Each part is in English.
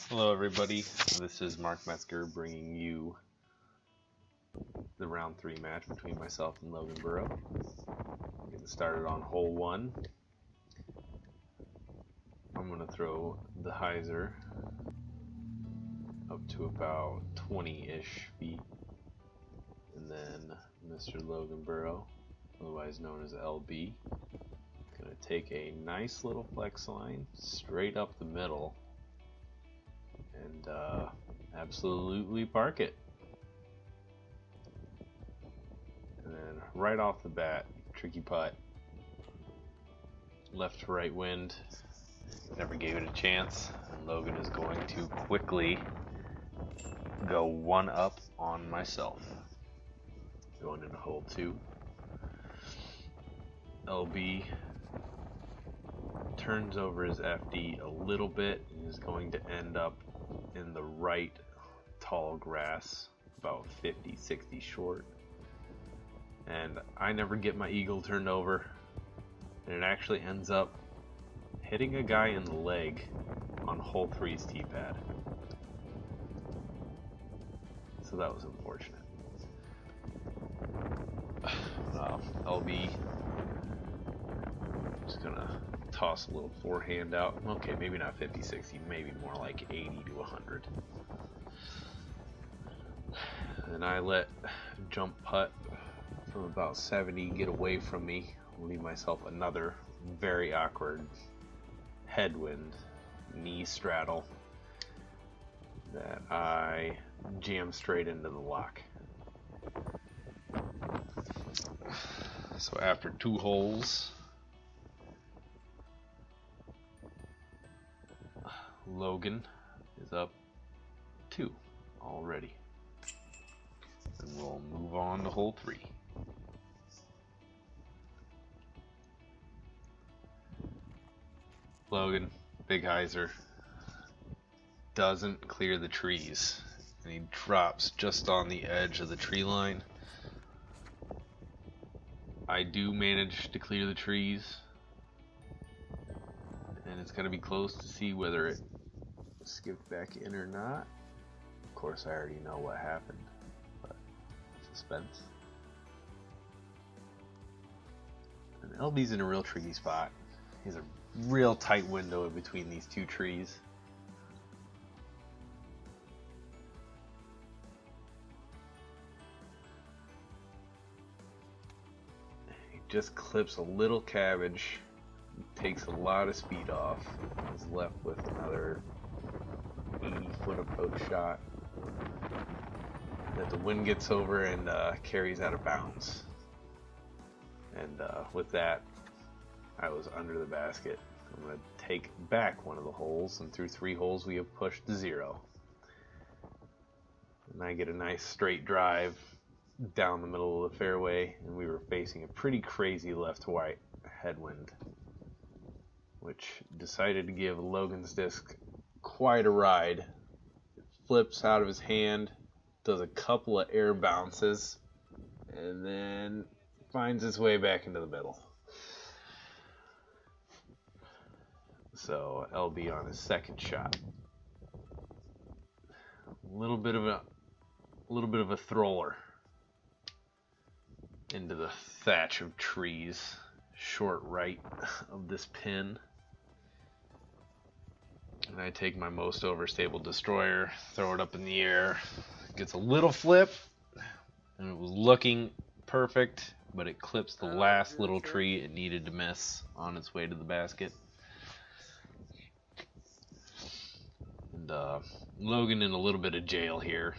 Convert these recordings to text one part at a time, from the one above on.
Hello everybody, this is Mark Metzger bringing you the round 3 match between myself and Logan Burrow. We're getting started on hole 1. I'm going to throw the hyzer up to about 20-ish feet, and then Mr. Logan Burrow, otherwise known as LB, going to take a nice little flex line straight up the middle and absolutely park it. And then right off the bat, tricky putt, left to right wind, never gave it a chance, and Logan is going to quickly go one up on myself. Going into hole 2. LB turns over his FD a little bit and is going to end up in the right tall grass, about 50-60 short. And I never get my eagle turned over, and it actually ends up hitting a guy in the leg on hole 3's tee pad. So that was unfortunate. LB just gonna toss a little forehand out. Okay, maybe not 50-60, maybe more like 80 to 100. And I let jump putt from about 70 get away from me, leave myself another very awkward headwind knee straddle that I jam straight into the lock. So after 2 holes, Logan is up 2 already. And we'll move on to hole 3. Logan, big hyzer, doesn't clear the trees, and he drops just on the edge of the tree line. I do manage to clear the trees, and it's going to be close to see whether it skipped back in or not. Of course, I already know what happened, but suspense. And LB's in a real tricky spot. He has a real tight window in between these 2 trees. He just clips a little cabbage, takes a lot of speed off, is left with another 80-foot approach shot that the wind gets over and carries out of bounds. And with that, I was under the basket. I'm going to take back one of the holes, and through 3 holes we have pushed to 0. And I get a nice straight drive down the middle of the fairway, and we were facing a pretty crazy left to right headwind, which decided to give Logan's disc quite a ride. It flips out of his hand, does a couple of air bounces, and then finds its way back into the middle. So LB on his second shot. A little bit of a thrower into the thatch of trees, short right of this pin. And I take my most overstable destroyer, throw it up in the air. Gets a little flip, and it was looking perfect, but it clips the last little tree it needed to miss on its way to the basket. And Logan in a little bit of jail here,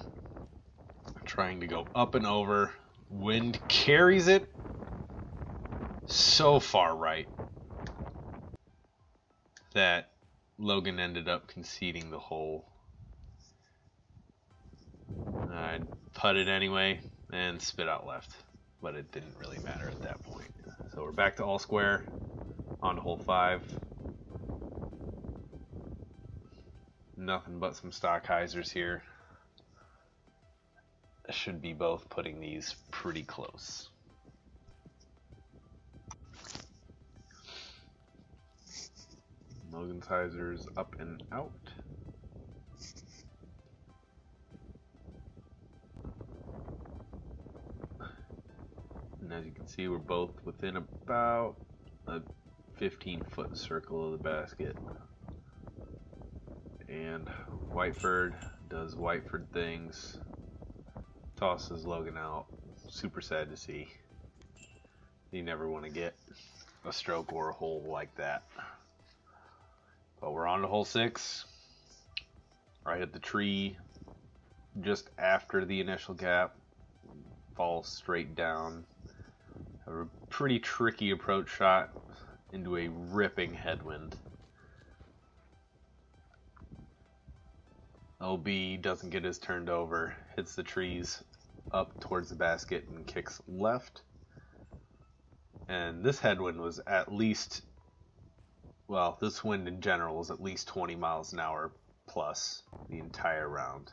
trying to go up and over. Wind carries it so far right that Logan ended up conceding the hole. I putted anyway and spit out left, but it didn't really matter at that point. So we're back to all square on to hole 5. Nothing but some stock hyzers here. I should be both putting these pretty close. Logan's hyzers up and out. As you can see, we're both within about a 15-foot circle of the basket. And Whiteford does Whiteford things, tosses Logan out. Super sad to see. You never want to get a stroke or a hole like that. But we're on to hole 6. Right at the tree, just after the initial gap. Fall straight down. Have a pretty tricky approach shot into a ripping headwind. LB doesn't get his turned over, hits the trees up towards the basket and kicks left. And this headwind was at least, well, this wind in general was at least 20 miles an hour plus the entire round.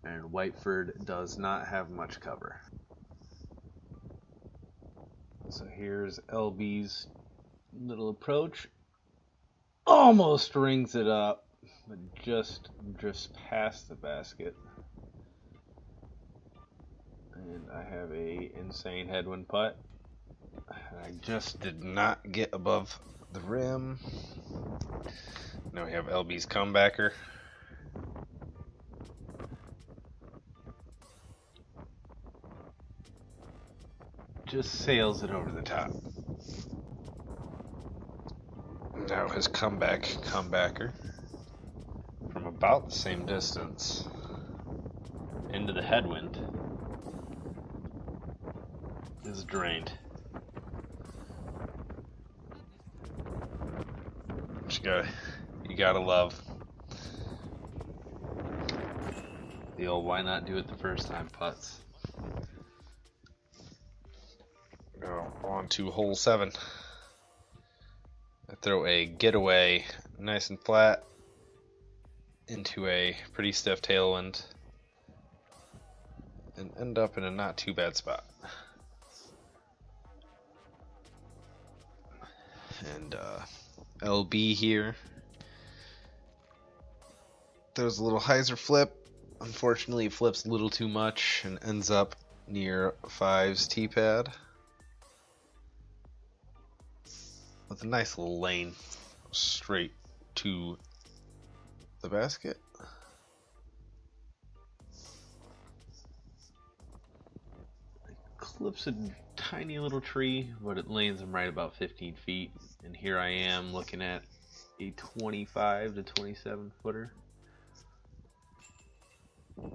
And Whiteford does not have much cover. So here's LB's little approach. Almost rings it up, but just drifts past the basket. And I have a insane headwind putt. I just did not get above the rim. Now we have LB's comebacker. Just sails it over the top. Now his comebacker from about the same distance into the headwind is drained. You gotta love the old why not do it the first time putts. On to hole 7. I throw a getaway nice and flat into a pretty stiff tailwind and end up in a not too bad spot. And LB here throws a little hyzer flip. Unfortunately, it flips a little too much and ends up near 5's tee pad with a nice little lane straight to the basket. It clips a tiny little tree, but it lands him right about 15 feet. And here I am looking at a 25 to 27 footer.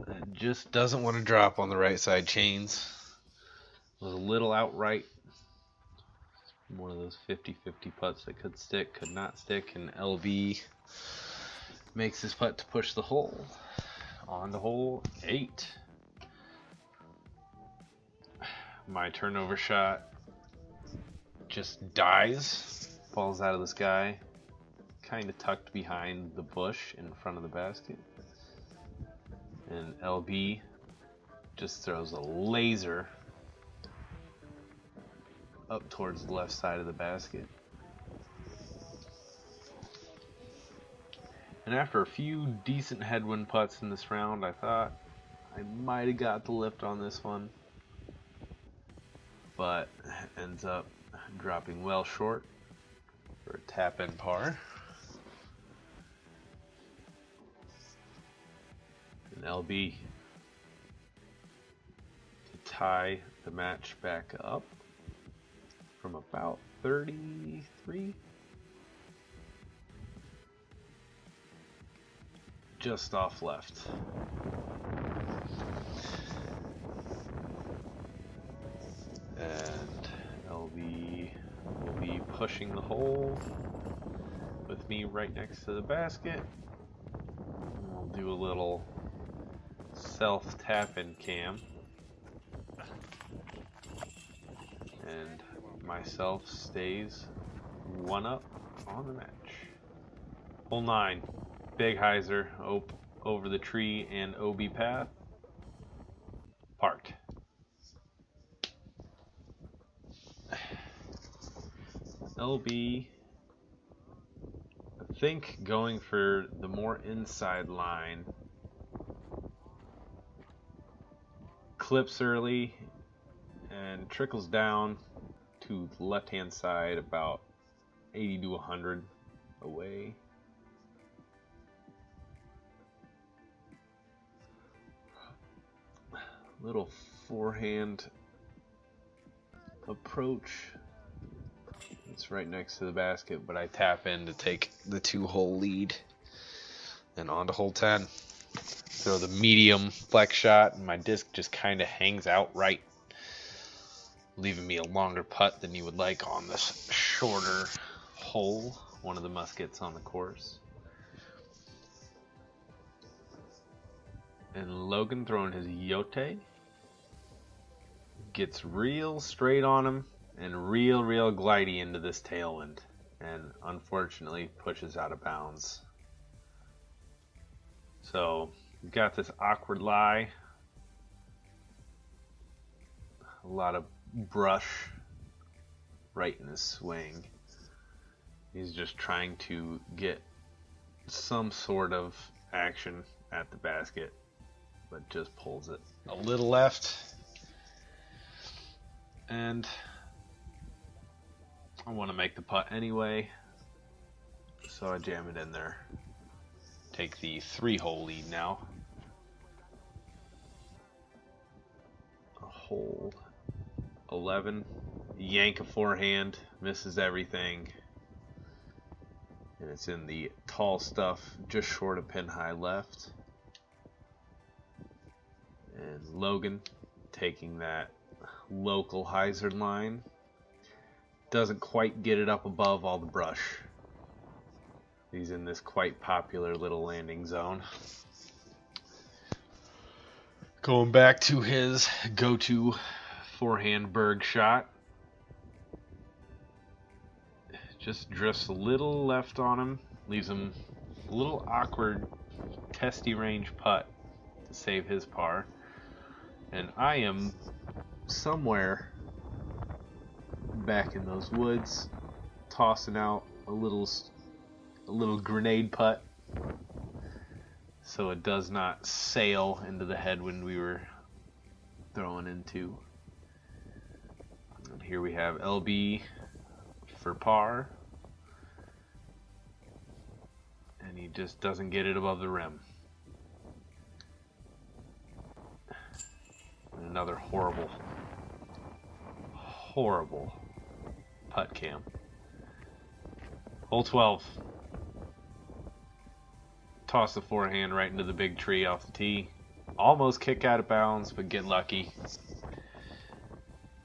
It just doesn't want to drop on the right side chains. Was a little outright. One of those 50-50 putts that could stick, could not stick, and LB makes his putt to push the hole. On to hole 8. My turnover shot just dies, falls out of the sky, kind of tucked behind the bush in front of the basket. And LB just throws a laser up towards the left side of the basket. And after a few decent headwind putts in this round, I thought I might have got the lift on this one, but ends up dropping well short for a tap-in par. And LB to tie the match back up from about 33, just off left. And LB will be pushing the hole with me right next to the basket. We'll do a little self tap-in cam. And myself stays 1 up on the match. Hole 9, big hyzer over the tree and OB path. Parked. LB, I think going for the more inside line. Clips early and trickles down to the left-hand side about 80 to 100 away. Little forehand approach. It's right next to the basket, but I tap in to take the 2-hole lead. And on to hole 10. Throw the medium flex shot, and my disc just kind of hangs out right, leaving me a longer putt than you would like on this shorter hole, one of the muskets on the course. And Logan throwing his yote, gets real straight on him and real glidey into this tailwind, and unfortunately pushes out of bounds. So we've got this awkward lie, a lot of brush right in his swing. He's just trying to get some sort of action at the basket, but just pulls it a little left. And I want to make the putt anyway, so I jam it in there. Take the 3-hole lead now. Hole 11, yank a forehand, misses everything, and it's in the tall stuff, just short of pin high left. And Logan taking that local hyzer line, doesn't quite get it up above all the brush. He's in this quite popular little landing zone. Going back to his go-to forehand berg shot. Just drifts a little left on him, leaves him a little awkward, testy range putt to save his par. And I am somewhere back in those woods, tossing out a little grenade putt, so it does not sail into the headwind we were throwing into. And here we have LB for par, and he just doesn't get it above the rim. And another horrible putt cam. Hole 12. Toss the forehand right into the big tree off the tee. Almost kick out of bounds, but get lucky.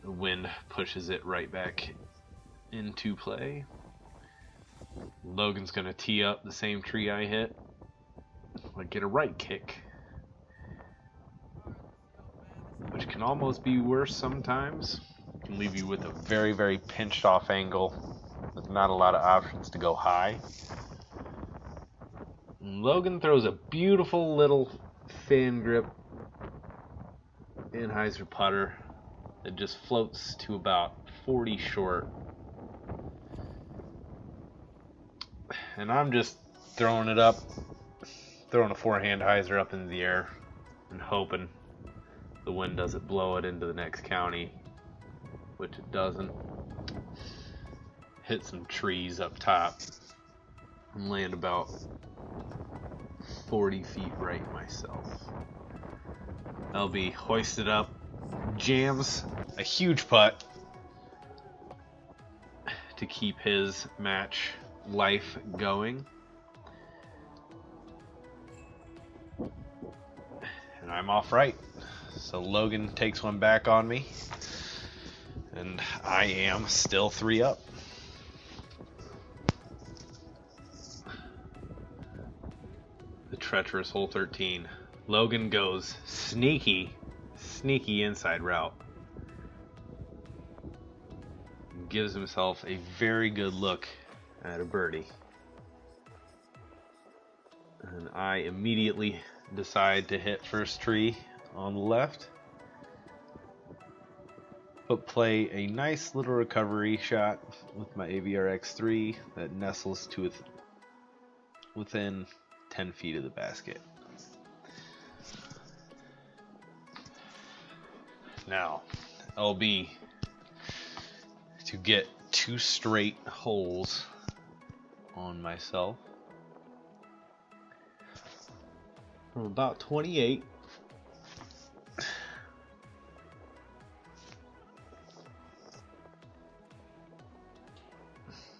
The wind pushes it right back into play. Logan's going to tee up the same tree I hit. I get a right kick, which can almost be worse sometimes. It can leave you with a very pinched off angle with not a lot of options to go high. Logan throws a beautiful little fan grip Anheuser putter that just floats to about 40 short. And I'm just throwing it up, throwing a forehand hyzer up into the air and hoping the wind doesn't blow it into the next county, which it doesn't. Hit some trees up top and land about 40 feet right myself. LB hoisted up, jams a huge putt to keep his match life going. And I'm off right. So Logan takes one back on me, and I am still 3 up. The treacherous hole 13. Logan goes sneaky inside route. Gives himself a very good look at a birdie. And I immediately decide to hit first tree on the left, but play a nice little recovery shot with my AVRX3 that nestles to within 10 feet of the basket. Now, LB to get 2 straight holes on myself from about 28.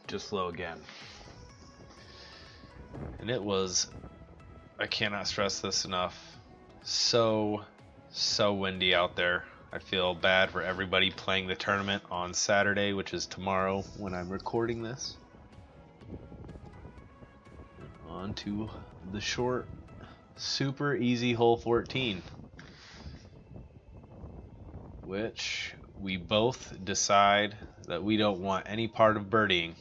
Just low again. And it was, I cannot stress this enough, so windy out there. I feel bad for everybody playing the tournament on Saturday, which is tomorrow when I'm recording this. On to the short, super easy hole 14, which we both decide that we don't want any part of birdieing.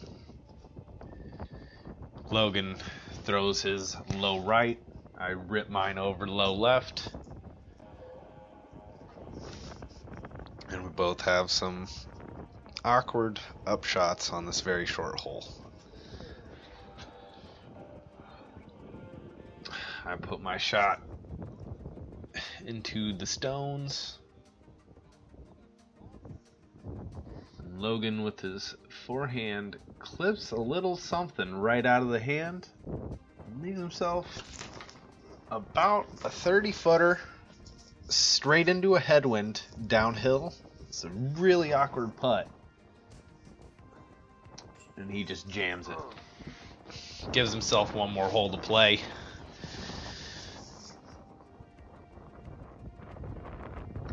Logan throws his low right. I rip mine over low left. And we both have some awkward upshots on this very short hole. I put my shot into the stones. And Logan, with his forehand, clips a little something right out of the hand. And leaves himself about a 30-footer straight into a headwind downhill. It's a really awkward putt. And he just jams it. Gives himself one more hole to play.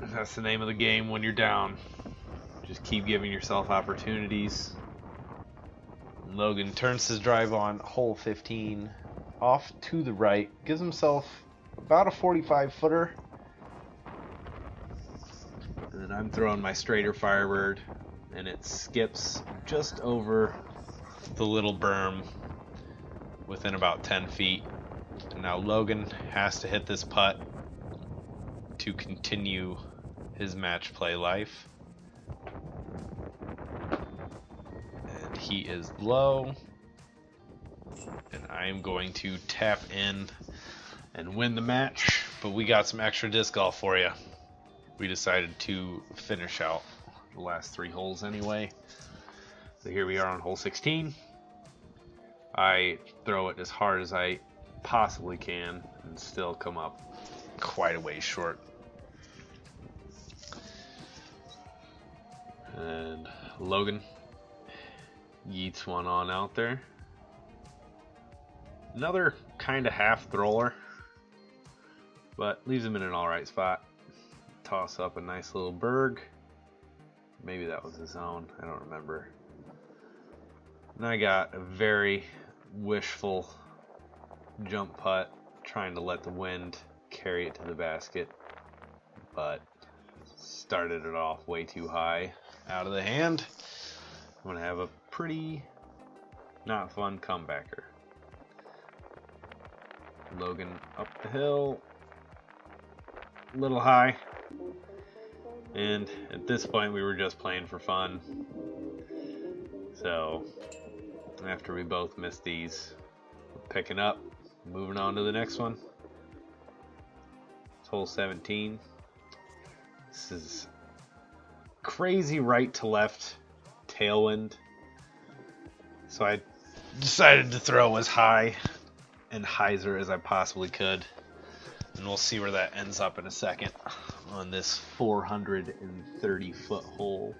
That's the name of the game when you're down. Just keep giving yourself opportunities. Logan turns his drive on hole 15 off to the right. Gives himself about a 45-footer. And then I'm throwing my straighter Firebird, and it skips just over the little berm within about 10 feet. And now Logan has to hit this putt to continue his match play life. And he is low. And I am going to tap in and win the match. But we got some extra disc golf for you. We decided to finish out the last 3 holes anyway. So here we are on hole 16. I throw it as hard as I possibly can and still come up quite a ways short. And Logan yeets one on out there. Another kind of half thrower, but leaves him in an alright spot. Toss up a nice little berg. Maybe that was his own, I don't remember. And I got a very wishful jump putt, trying to let the wind carry it to the basket, but started it off way too high out of the hand. I'm gonna have a pretty not fun comebacker. Logan up the hill, a little high, and at this point we were just playing for fun. So after we both missed these, we're picking up, moving on to the next one. It's hole 17. This is crazy right to left tailwind, so I decided to throw as high and hyzer as I possibly could, and we'll see where that ends up in a second on this 430-foot hole.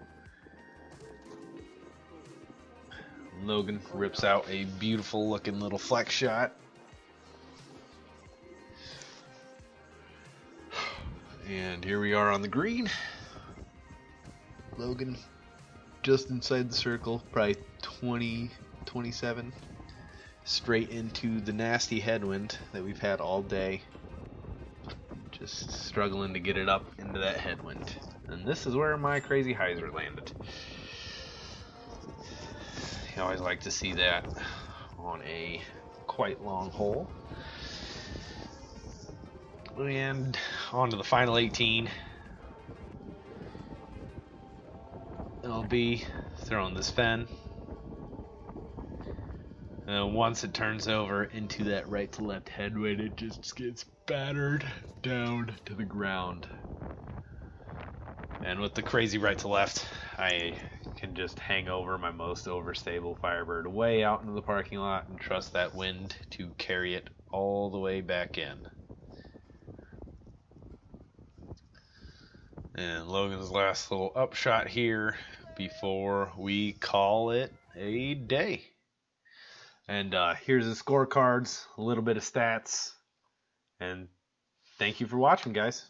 Logan rips out a beautiful looking little flex shot. And here we are on the green. Logan just inside the circle, probably 20, 27. Straight into the nasty headwind that we've had all day. Just struggling to get it up into that headwind. And this is where my crazy hyzer landed. You always like to see that on a quite long hole. And on to the final 18. LB throwing this Fen. And once it turns over into that right to left headwind, it just gets battered down to the ground. And with the crazy right to left, I can just hang over my most overstable Firebird way out into the parking lot and trust that wind to carry it all the way back in. And Logan's last little upshot here before we call it a day. And here's the scorecards, a little bit of stats, and thank you for watching, guys.